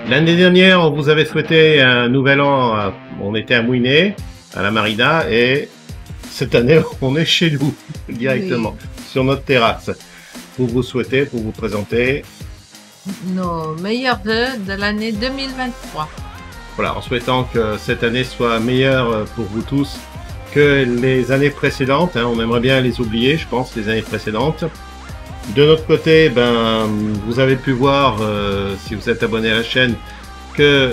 L'année dernière, on vous avait souhaité un nouvel an. On était à Mouinet, à la Marina, et cette année, on est chez nous, directement, Oui, sur notre terrasse, pour vous souhaiter, pour vous présenter. nos meilleurs vœux de l'année 2023. Voilà, en souhaitant que cette année soit meilleure pour vous tous que les années précédentes. On aimerait bien les oublier, je pense, les années précédentes. De notre côté, vous avez pu voir, si vous êtes abonné à la chaîne, que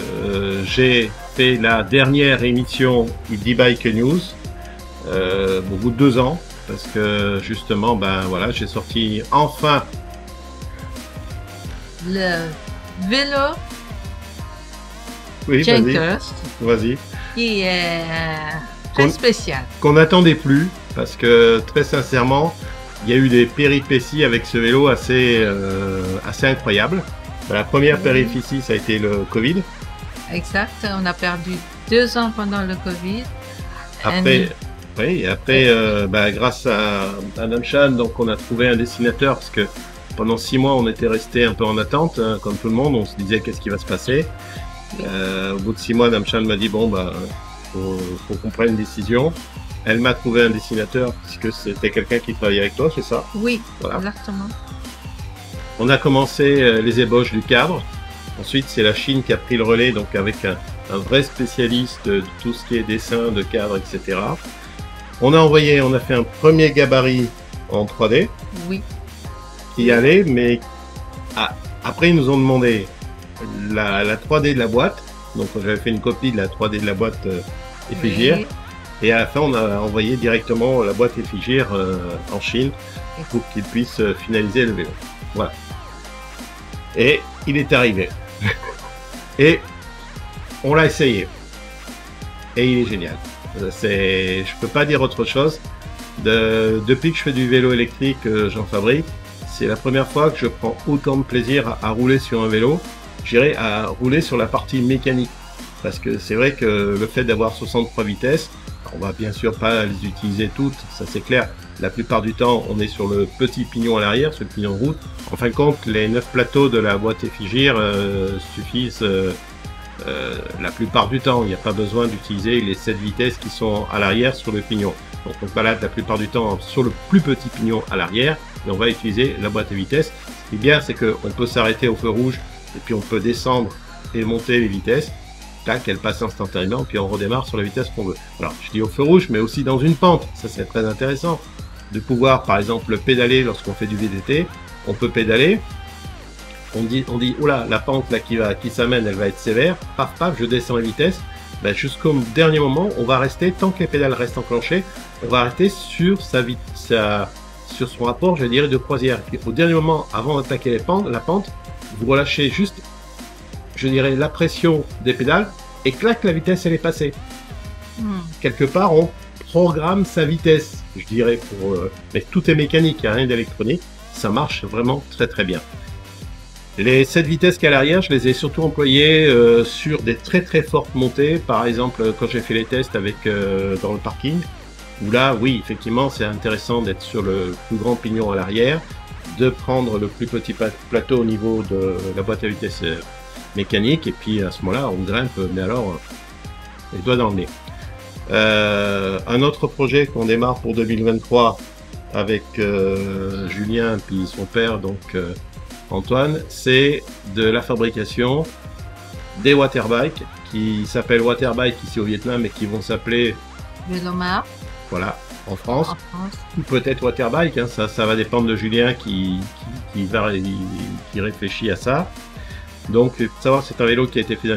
j'ai fait la dernière émission d'e-Bike News au bout de 2 ans, parce que justement, voilà, j'ai sorti enfin. Le vélo Oui, vas-y, Junkers, vas-y. qui est très spécial. Qu'on n'attendait plus, parce que très sincèrement, il y a eu des péripéties avec ce vélo assez incroyables. La première péripétie, ça a été le Covid. Exact. On a perdu 2 ans pendant le Covid. Après, oui, et après, grâce à Namchan, donc on a trouvé un dessinateur, parce que pendant 6 mois, on était resté un peu en attente, hein, comme tout le monde. On se disait qu'est-ce qui va se passer. Au bout de 6 mois, Namchan m'a dit bon, faut qu'on prenne une décision. Elle m'a trouvé un dessinateur, puisque c'était quelqu'un qui travaillait avec toi, c'est ça? Oui, Voilà. exactement. On a commencé les ébauches du cadre. Ensuite, c'est la Chine qui a pris le relais, donc avec un vrai spécialiste de tout ce qui est dessin, de cadre, etc. On a fait un premier gabarit en 3D Oui, qui allait, mais après ils nous ont demandé la 3D de la boîte. Donc j'avais fait une copie de la 3D de la boîte Effigière. oui. Et à la fin, on a envoyé directement la boîte Effigière en Chine pour qu'ils puissent finaliser le vélo. Voilà. Et il est arrivé. Et on l'a essayé. Et il est génial. Je peux pas dire autre chose. Depuis que je fais du vélo électrique, j'en fabrique. C'est la première fois que je prends autant de plaisir à rouler sur un vélo. J'irai à rouler sur la partie mécanique. Parce que c'est vrai que le fait d'avoir 63 vitesses, on va bien sûr pas les utiliser toutes, ça c'est clair. La plupart du temps, on est sur le petit pignon à l'arrière, sur le pignon de route. En fin de compte, les 9 plateaux de la boîte Effigière suffisent la plupart du temps. Il n'y a pas besoin d'utiliser les 7 vitesses qui sont à l'arrière sur le pignon. Donc on se balade la plupart du temps sur le plus petit pignon à l'arrière et on va utiliser la boîte à vitesses. Ce qui est bien, c'est qu'on peut s'arrêter au feu rouge et puis on peut descendre et monter les vitesses. Tac, elle passe instantanément, puis on redémarre sur la vitesse qu'on veut. Alors, je dis au feu rouge, mais aussi dans une pente. Ça, c'est très intéressant de pouvoir, par exemple, pédaler lorsqu'on fait du VTT. On peut pédaler. On dit, oula, la pente là qui s'amène, elle va être sévère. Paf, paf, je descends la vitesse. Jusqu'au dernier moment, on va rester, tant que les pédales restent enclenchées, on va rester sur sur son rapport, je dirais, de croisière. Et au dernier moment, avant d'attaquer la pente, vous relâchez juste, je dirais, la pression des pédales, et clac, la vitesse, elle est passée. Quelque part, on programme sa vitesse, je dirais, mais tout est mécanique, il n'y a rien d'électronique, ça marche vraiment très très bien. Les 7 vitesses qu'il y a à l'arrière, je les ai surtout employées sur des très très fortes montées, par exemple, quand j'ai fait les tests dans le parking, où là, oui, effectivement, c'est intéressant d'être sur le plus grand pignon à l'arrière, de prendre le plus petit plateau au niveau de la boîte à vitesse mécanique, et puis à ce moment-là on grimpe, mais alors les doigts dans le nez. Un autre projet qu'on démarre pour 2023 avec Julien puis son père, donc Antoine, c'est de la fabrication des waterbikes qui s'appellent waterbike ici au Vietnam et qui vont s'appeler Vélomar, voilà en France, en France. ou peut-être waterbike, hein, ça va dépendre de Julien qui réfléchit à ça. Donc, il faut savoir que c'est un vélo qui a été fait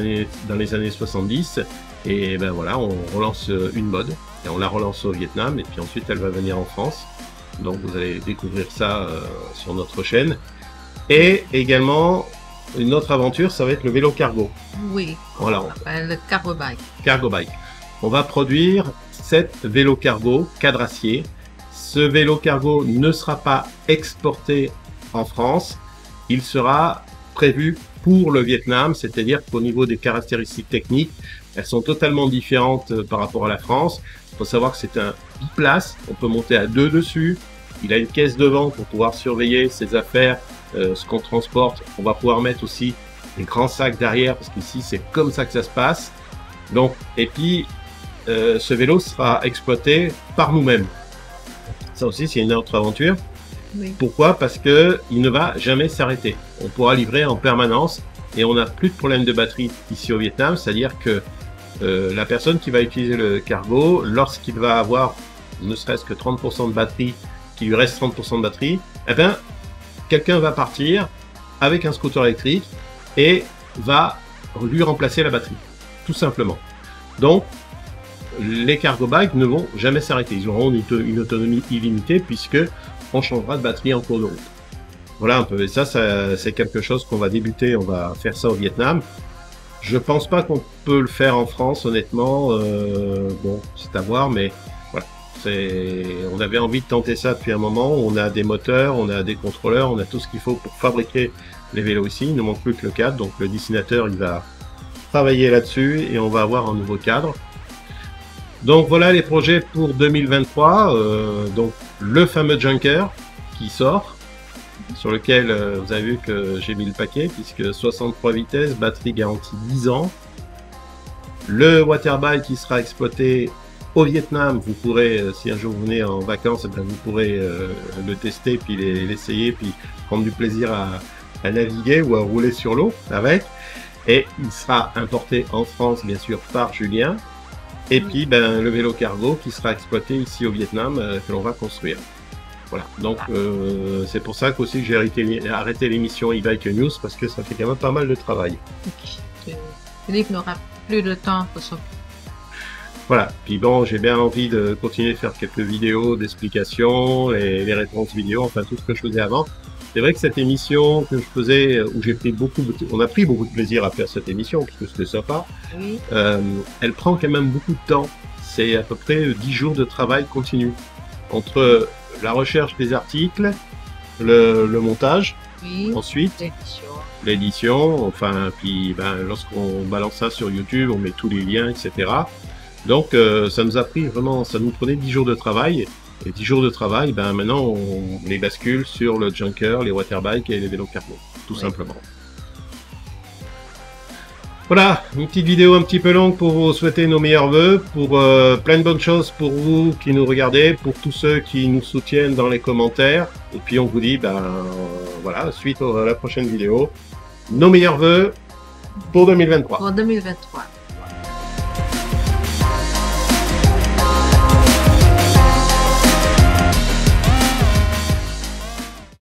dans les années 70. Et ben voilà, on relance une mode. Et on la relance au Vietnam. Et puis ensuite, elle va venir en France. Donc, vous allez découvrir ça sur notre chaîne. Et également, une autre aventure, ça va être le vélo cargo. Oui, Voilà, le cargo bike. cargo bike. On va produire 7 vélos cargo quadraciers. Ce vélo cargo ne sera pas exporté en France. Il sera prévu pour le Vietnam, c'est-à-dire qu'au niveau des caractéristiques techniques, elles sont totalement différentes par rapport à la France. Il faut savoir que c'est un biplace, on peut monter à 2 dessus. Il a une caisse devant pour pouvoir surveiller ses affaires, ce qu'on transporte. On va pouvoir mettre aussi des grands sacs derrière, parce qu'ici c'est comme ça que ça se passe. Donc, et puis ce vélo sera exploité par nous-mêmes. Ça aussi c'est une autre aventure. Oui. Pourquoi? Parce que il ne va jamais s'arrêter. On pourra livrer en permanence et on n'a plus de problème de batterie ici au Vietnam, c'est-à-dire que la personne qui va utiliser le cargo, lorsqu'il va avoir ne serait-ce que 30% de batterie, qu'il lui reste 30% de batterie, eh ben, quelqu'un va partir avec un scooter électrique et va lui remplacer la batterie, tout simplement. Donc, les cargo bikes ne vont jamais s'arrêter. Ils auront une autonomie illimitée puisque on changera de batterie en cours de route. Voilà un peu. Et ça c'est quelque chose qu'on va débuter. On va faire ça au Vietnam. Je pense pas qu'on peut le faire en France, honnêtement. Bon, c'est à voir, mais voilà. On avait envie de tenter ça depuis un moment. On a des moteurs, on a des contrôleurs, on a tout ce qu'il faut pour fabriquer les vélos ici. Il ne manque plus que le cadre. Donc le dessinateur, il va travailler là-dessus et on va avoir un nouveau cadre. Donc voilà les projets pour 2023. Donc le fameux Junker qui sort, sur lequel vous avez vu que j'ai mis le paquet, puisque 63 vitesses, batterie garantie 10 ans. Le Waterbike qui sera exploité au Vietnam, vous pourrez, si un jour vous venez en vacances, eh bien, vous pourrez le tester, puis l'essayer, puis prendre du plaisir à naviguer ou à rouler sur l'eau avec. Et il sera importé en France, bien sûr, par Julien. Et puis ben, le vélo cargo qui sera exploité ici au Vietnam, que l'on va construire. Voilà, donc c'est pour ça qu'aussi j'ai arrêté l'émission e-bike news, parce que ça fait quand même pas mal de travail. Philippe n'aura plus de temps pour ça. Voilà, puis bon, j'ai bien envie de continuer de faire quelques vidéos d'explications, et les réponses vidéo, enfin tout ce que je faisais avant. C'est vrai que cette émission que je faisais, où on a pris beaucoup de plaisir à faire cette émission, parce que c'était sympa, Oui. elle prend quand même beaucoup de temps. C'est à peu près 10 jours de travail continu. Entre la recherche des articles, le montage, Oui. ensuite l'édition, enfin, puis ben, lorsqu'on balance ça sur YouTube, on met tous les liens, etc. Donc ça nous a pris vraiment, ça nous prenait 10 jours de travail. Et 10 jours de travail, ben maintenant on les bascule sur le Junker, les waterbikes et les vélos cargo, tout simplement. Voilà, une petite vidéo un petit peu longue pour vous souhaiter nos meilleurs vœux, pour plein de bonnes choses pour vous qui nous regardez, pour tous ceux qui nous soutiennent dans les commentaires. Et puis on vous dit, ben voilà, suite à la prochaine vidéo, nos meilleurs vœux pour 2023. Pour 2023.